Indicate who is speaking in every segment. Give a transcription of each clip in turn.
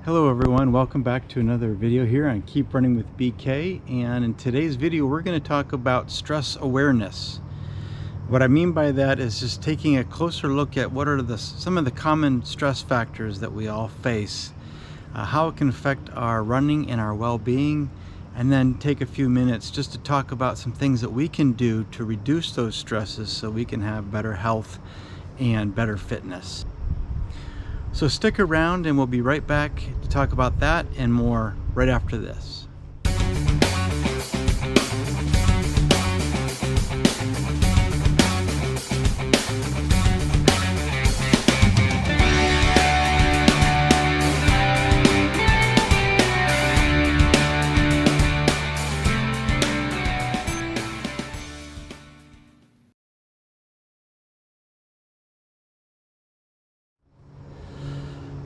Speaker 1: Hello everyone, welcome back to another video here on Keep Running with BK, and in today's video we're going to talk about stress awareness. What I mean by that is just taking a closer look at what are some of the common stress factors that we all face, how it can affect our running and our well-being, and then take a few minutes just to talk about some things that we can do to reduce those stresses so we can have better health and better fitness. So stick around and we'll be right back to talk about that and more right after this.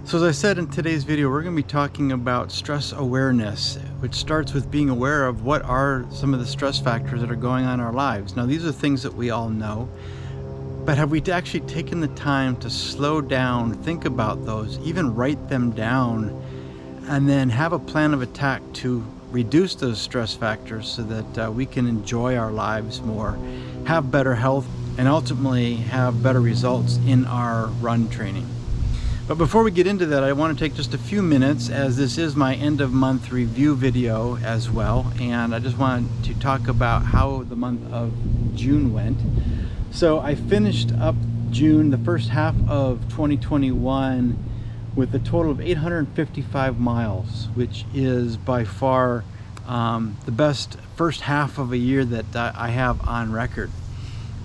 Speaker 1: So as I said in today's video, we're going to be talking about stress awareness, which starts with being aware of what are some of the stress factors that are going on in our lives. Now, these are things that we all know, but have we actually taken the time to slow down, think about those, even write them down, and then have a plan of attack to reduce those stress factors so that we can enjoy our lives more, have better health, and ultimately have better results in our run training. But before we get into that, I want to take just a few minutes, as this is my end of month review video as well, and I just wanted to talk about how the month of June went. So I finished up June, the first half of 2021, with a total of 855 miles, which is by far the best first half of a year that I have on record.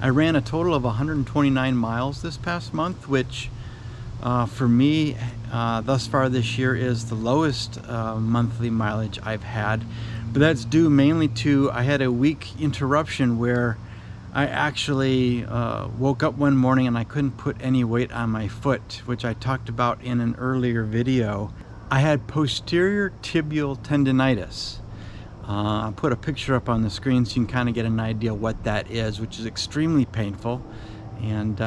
Speaker 1: I ran a total of 129 miles this past month, which for me, thus far this year is the lowest monthly mileage I've had, but that's due mainly to I had a week interruption where I actually woke up one morning and I couldn't put any weight on my foot, which I talked about in an earlier video. I had posterior tibial tendinitis. I'll put a picture up on the screen so you can kind of get an idea what that is, which is extremely painful, and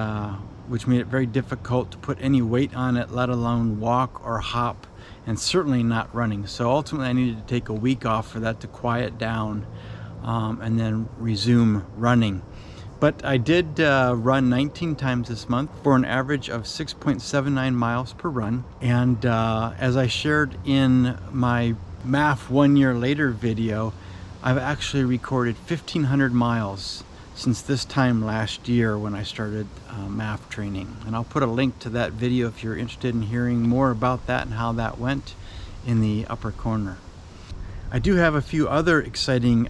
Speaker 1: which made it very difficult to put any weight on it, let alone walk or hop, and certainly not running. So ultimately I needed to take a week off for that to quiet down and then resume running. But I did run 19 times this month for an average of 6.79 miles per run. And as I shared in my MAF 1 year later video, I've actually recorded 1,500 miles since this time last year when I started MAF training. And I'll put a link to that video if you're interested in hearing more about that and how that went in the upper corner. I do have a few other exciting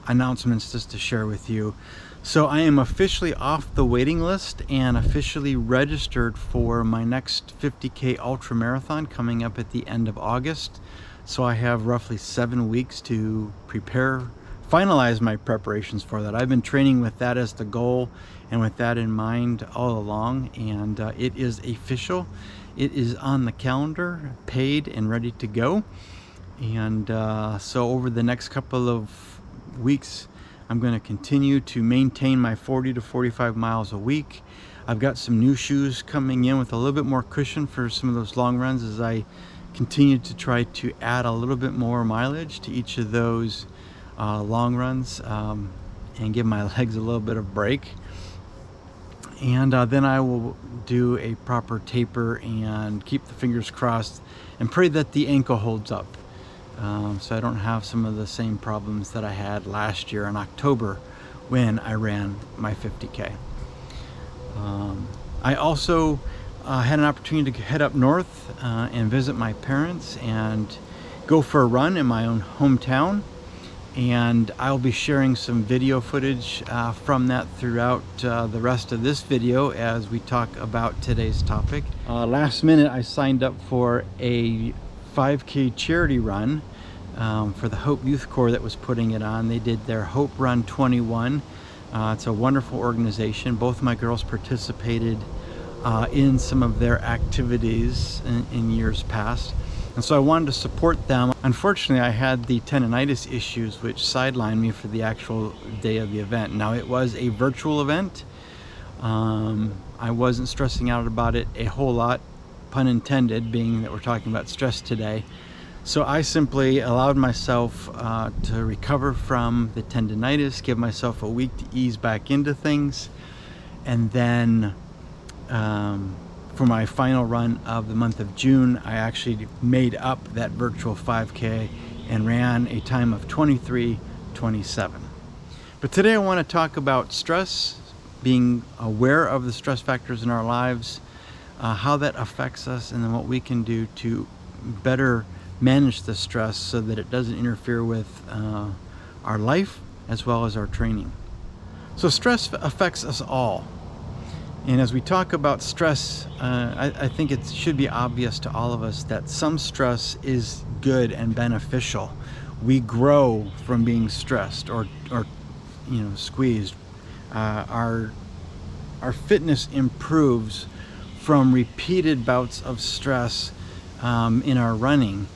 Speaker 1: announcements just to share with you. So I am officially off the waiting list and officially registered for my next 50K ultra marathon coming up at the end of August. So I have roughly 7 weeks to finalize my preparations for that. I've been training with that as the goal and with that in mind all along, and it is official. It is on the calendar, paid and ready to go. And so over the next couple of weeks I'm going to continue to maintain my 40 to 45 miles a week. I've got some new shoes coming in with a little bit more cushion for some of those long runs as I continue to try to add a little bit more mileage to each of those long runs and give my legs a little bit of break. And then I will do a proper taper and keep the fingers crossed and pray that the ankle holds up, so I don't have some of the same problems that I had last year in October when I ran my 50K. I also had an opportunity to head up north and visit my parents and go for a run in my own hometown. And I'll be sharing some video footage from that throughout the rest of this video as we talk about today's topic. Last minute I signed up for a 5K charity run for the Hope Youth Corps that was putting it on. They did their Hope Run 21. It's a wonderful organization. Both my girls participated in some of their activities in years past. And so I wanted to support them. Unfortunately, I had the tendinitis issues which sidelined me for the actual day of the event. Now, it was a virtual event. I wasn't stressing out about it a whole lot pun intended, being that we're talking about stress today. So I simply allowed myself to recover from the tendinitis, give myself a week to ease back into things, and then for my final run of the month of June, I actually made up that virtual 5K and ran a time of 23:27. But today I want to talk about stress, being aware of the stress factors in our lives, how that affects us, and then what we can do to better manage the stress so that it doesn't interfere with our life as well as our training. So stress affects us all. And as we talk about stress, I think it should be obvious to all of us that some stress is good and beneficial. We grow from being stressed or squeezed. Our fitness improves from repeated bouts of stress in our running.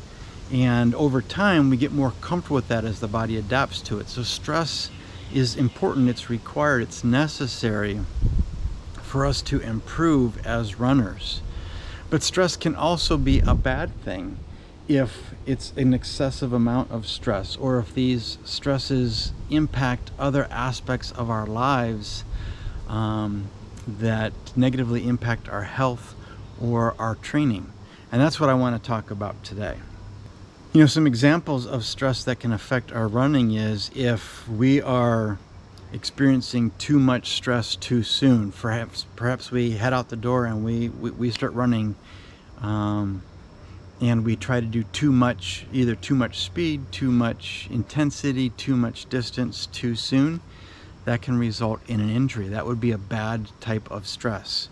Speaker 1: And over time, we get more comfortable with that as the body adapts to it. So stress is important, it's required, it's necessary for us to improve as runners. But stress can also be a bad thing if it's an excessive amount of stress, or if these stresses impact other aspects of our lives that negatively impact our health or our training. And that's what I want to talk about today. Some examples of stress that can affect our running is if we are experiencing too much stress too soon. Perhaps we head out the door and we start running and we try to do too much, either too much speed, too much intensity, too much distance too soon. That can result in an injury. That would be a bad type of stress.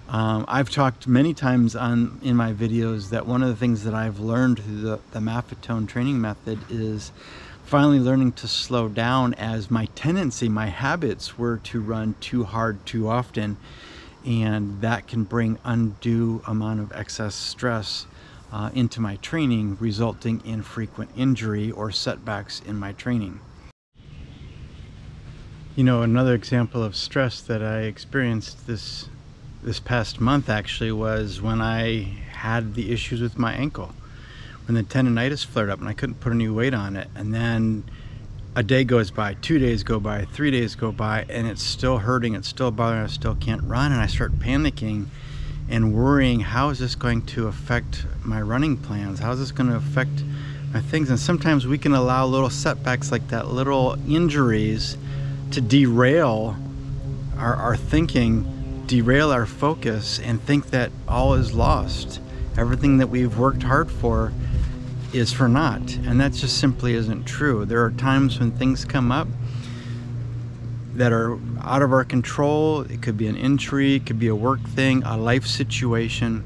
Speaker 1: I've talked many times in my videos that one of the things that I've learned through the Maffetone training method is finally learning to slow down, as my tendency, my habits were to run too hard too often, and that can bring undue amount of excess stress into my training, resulting in frequent injury or setbacks in my training. Another example of stress that I experienced this past month actually was when I had the issues with my ankle, when the tendinitis flared up and I couldn't put any weight on it. And then a day goes by, 2 days go by, 3 days go by, and it's still hurting, it's still bothering, I still can't run. And I start panicking and worrying, how is this going to affect my running plans? How is this going to affect my things? And sometimes we can allow little setbacks like that, little injuries, to derail our thinking, derail our focus, and think that all is lost. Everything that we've worked hard for is for naught, and that just simply isn't true. There are times when things come up that are out of our control. It could be an injury, it could be a work thing, a life situation,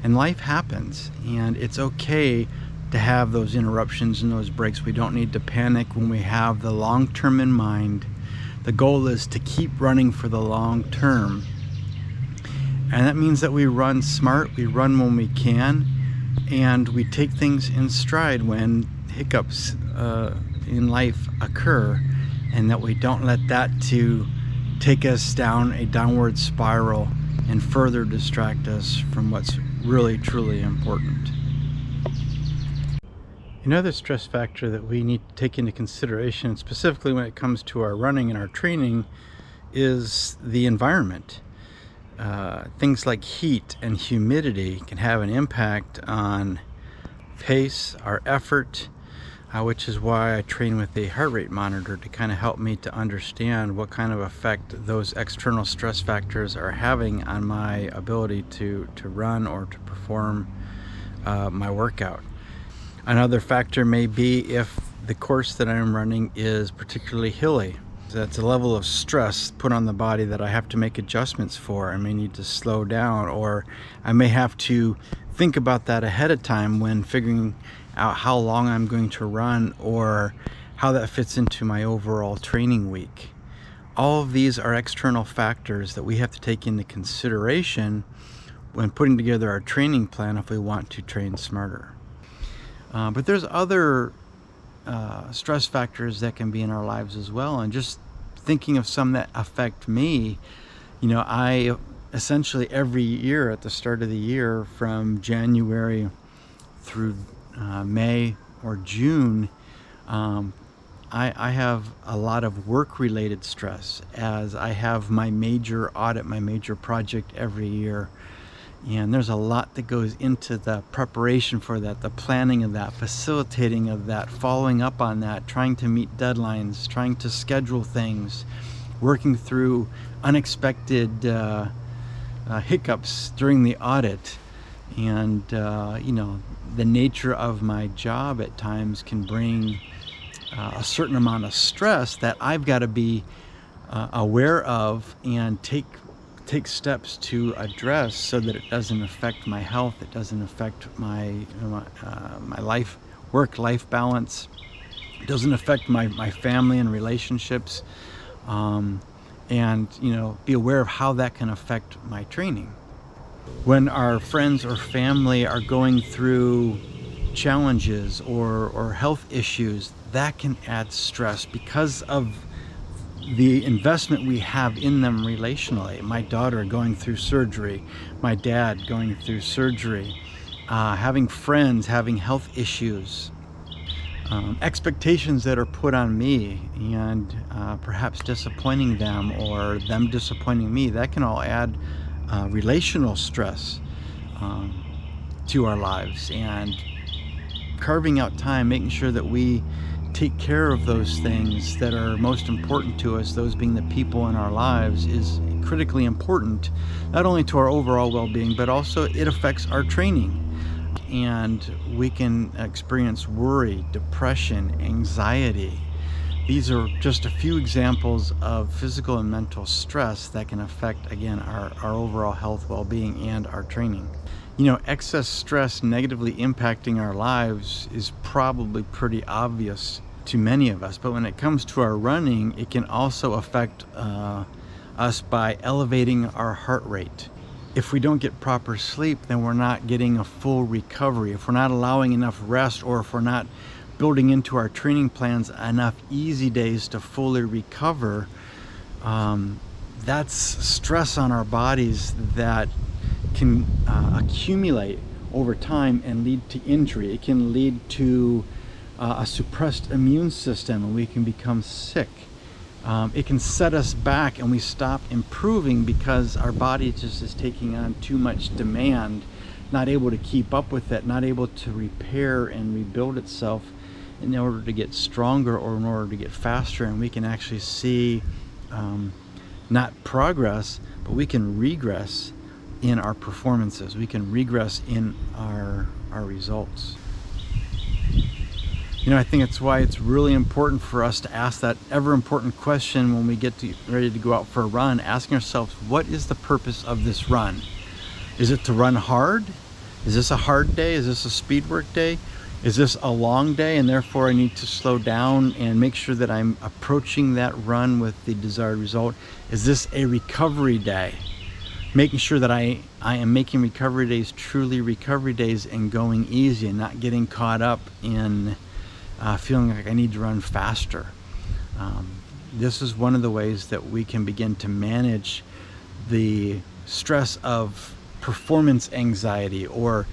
Speaker 1: and life happens, and it's okay to have those interruptions and those breaks. We don't need to panic when we have the long term in mind. The goal is to keep running for the long term, and that means that we run smart, we run when we can, and we take things in stride when hiccups in life occur, and that we don't let that to take us down a downward spiral and further distract us from what's really truly important. Another stress factor that we need to take into consideration, specifically when it comes to our running and our training, is the environment. Things like heat and humidity can have an impact on pace, our effort, which is why I train with a heart rate monitor to kind of help me to understand what kind of effect those external stress factors are having on my ability to run or to perform my workout. Another factor may be if the course that I'm running is particularly hilly. That's a level of stress put on the body that I have to make adjustments for. I may need to slow down, or I may have to think about that ahead of time when figuring out how long I'm going to run or how that fits into my overall training week. All of these are external factors that we have to take into consideration when putting together our training plan if we want to train smarter. But there's other stress factors that can be in our lives as well, and just thinking of some that affect me, I essentially every year at the start of the year, from January through May or June, I have a lot of work-related stress, as I have my major audit, my major project every year. And there's a lot that goes into the preparation for that, the planning of that, facilitating of that, following up on that, trying to meet deadlines, trying to schedule things, working through unexpected hiccups during the audit. And, the nature of my job at times can bring a certain amount of stress that I've got to be aware of and take steps to address, so that it doesn't affect my health, it doesn't affect my work-life balance, it doesn't affect my family and relationships, and be aware of how that can affect my training. When our friends or family are going through challenges or health issues, that can add stress because of the investment we have in them relationally. My daughter going through surgery, my dad going through surgery, having friends having health issues, expectations that are put on me, and perhaps disappointing them or them disappointing me. That can all add relational stress to our lives. And carving out time, making sure that we take care of those things that are most important to us, those being the people in our lives, is critically important, not only to our overall well-being, but also it affects our training. And we can experience worry, depression, anxiety. These are just a few examples of physical and mental stress that can affect, again, our overall health, well-being, and our training. Excess stress negatively impacting our lives is probably pretty obvious to many of us, but when it comes to our running, it can also affect us by elevating our heart rate. If we don't get proper sleep, then we're not getting a full recovery. If we're not allowing enough rest, or if we're not building into our training plans enough easy days to fully recover, that's stress on our bodies that can accumulate over time and lead to injury. It can lead to a suppressed immune system, and we can become sick. It can set us back, and we stop improving because our body just is taking on too much demand, not able to keep up with it, not able to repair and rebuild itself in order to get stronger or in order to get faster. And we can actually see not progress, but we can regress in our performances. We can regress in our results. I think it's why it's really important for us to ask that ever important question when we get ready to go out for a run, asking ourselves, what is the purpose of this run? Is it to run hard? Is this a hard day? Is this a speed work day? Is this a long day, and therefore I need to slow down and make sure that I'm approaching that run with the desired result? Is this a recovery day? Making sure that I am making recovery days truly recovery days and going easy, and not getting caught up in feeling like I need to run faster. This is one of the ways that we can begin to manage the stress of performance anxiety, or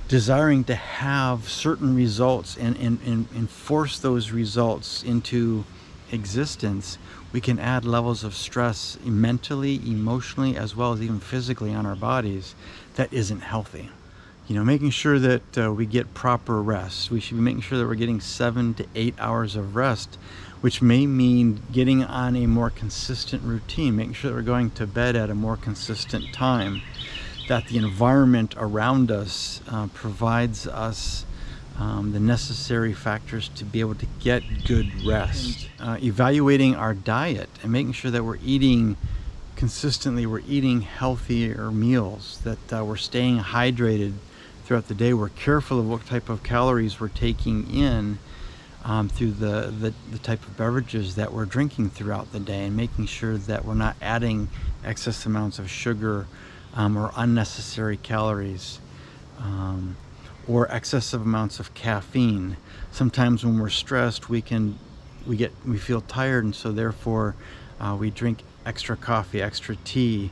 Speaker 1: desiring to have certain results and force those results into existence. We can add levels of stress mentally, emotionally, as well as even physically on our bodies that isn't healthy. Making sure that we get proper rest. We should be making sure that we're getting 7 to 8 hours of rest, which may mean getting on a more consistent routine, making sure that we're going to bed at a more consistent time, that the environment around us provides us the necessary factors to be able to get good rest. Evaluating our diet and making sure that we're eating consistently, we're eating healthier meals, that we're staying hydrated throughout the day. We're careful of what type of calories we're taking in through the type of beverages that we're drinking throughout the day, and making sure that we're not adding excess amounts of sugar or unnecessary calories, or excessive amounts of caffeine. Sometimes when we're stressed, we feel tired, and so therefore we drink extra coffee, extra tea,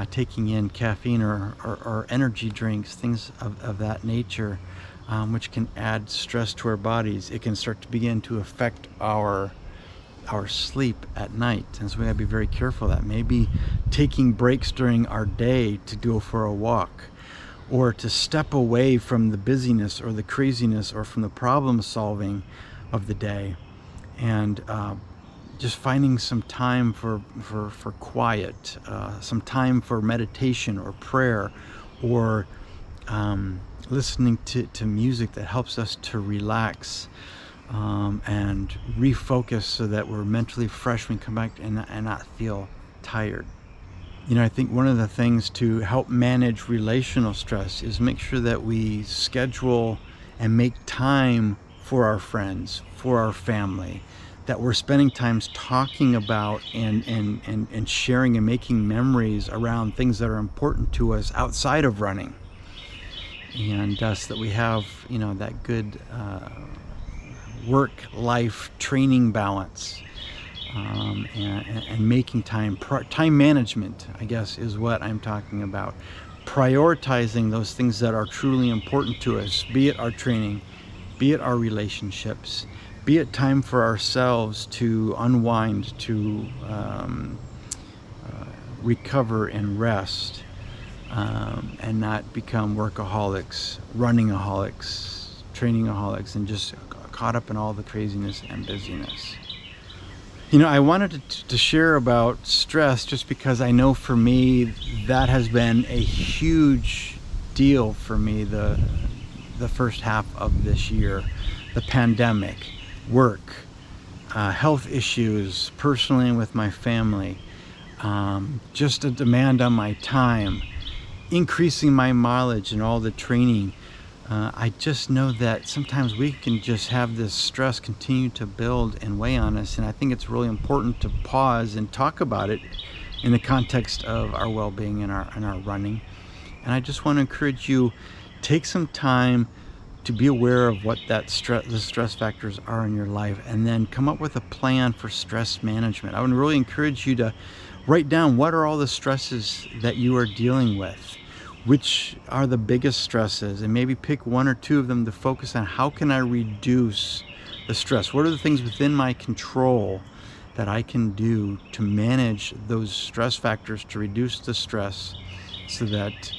Speaker 1: taking in caffeine or energy drinks, things of that nature, which can add stress to our bodies. It can start to begin to affect our sleep at night, and so we gotta be very careful of that. Maybe taking breaks during our day to go for a walk, or to step away from the busyness or the craziness or from the problem solving of the day, and just finding some time for quiet, some time for meditation or prayer, or listening to music that helps us to relax and refocus, so that we're mentally fresh when we come back and not feel tired. I think one of the things to help manage relational stress is make sure that we schedule and make time for our friends, for our family, that we're spending times talking about and sharing and making memories around things that are important to us outside of running. And so that we have, that good work-life training balance, and making time management, I guess, is what I'm talking about. Prioritizing those things that are truly important to us, be it our training, be it our relationships, be it time for ourselves to unwind, to recover and rest, and not become workaholics, runningaholics, trainingaholics, and just caught up in all the craziness and busyness. I wanted to share about stress just because I know for me that has been a huge deal for me the first half of this year. The pandemic, work, health issues, personally and with my family, just a demand on my time, increasing my mileage and all the training. I just know that sometimes we can just have this stress continue to build and weigh on us, and I think it's really important to pause and talk about it in the context of our well-being and our running. And I just want to encourage you, take some time to be aware of what the stress factors are in your life, and then come up with a plan for stress management. I would really encourage you to write down what are all the stresses that you are dealing with, which are the biggest stresses, and maybe pick one or two of them to focus on. How can I reduce the stress? What are the things within my control that I can do to manage those stress factors, to reduce the stress, so that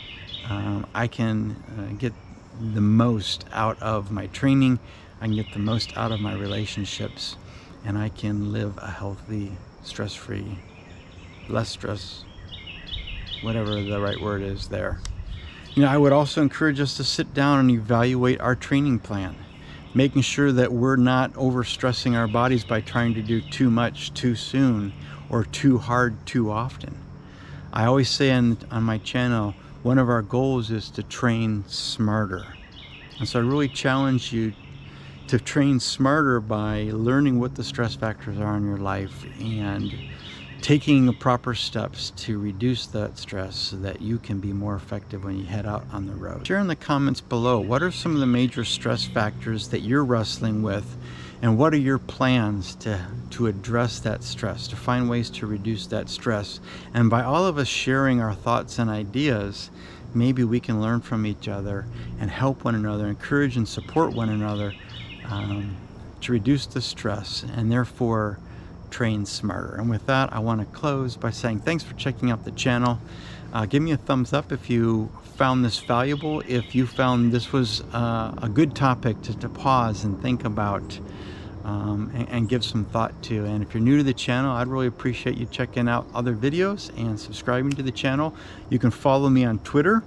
Speaker 1: I can get the most out of my training, I can get the most out of my relationships, and I can live a healthy, stress-free, less stress, whatever the right word is there. I would also encourage us to sit down and evaluate our training plan, making sure that we're not overstressing our bodies by trying to do too much too soon or too hard too often. I always say on my channel, one of our goals is to train smarter. And so I really challenge you to train smarter by learning what the stress factors are in your life and taking the proper steps to reduce that stress so that you can be more effective when you head out on the road. Share in the comments below, what are some of the major stress factors that you're wrestling with, and what are your plans to address that stress, to find ways to reduce that stress? And by all of us sharing our thoughts and ideas, maybe we can learn from each other and help one another, encourage and support one another to reduce the stress, and therefore train smarter. And with that, I want to close by saying thanks for checking out the channel. Give me a thumbs up if you found this valuable, if you found this was a good topic to pause and think about and give some thought to. And if you're new to the channel, I'd really appreciate you checking out other videos and subscribing to the channel. You can follow me on Twitter.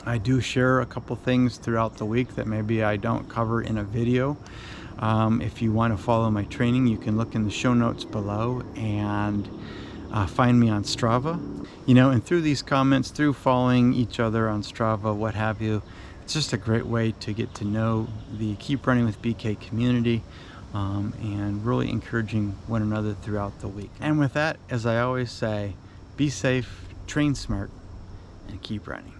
Speaker 1: I do share a couple things throughout the week that maybe I don't cover in a video. If you want to follow my training, you can look in the show notes below and find me on Strava. And through these comments, through following each other on Strava, what have you, it's just a great way to get to know the Keep Running with BK community, and really encouraging one another throughout the week. And with that, as I always say, be safe, train smart, and keep running.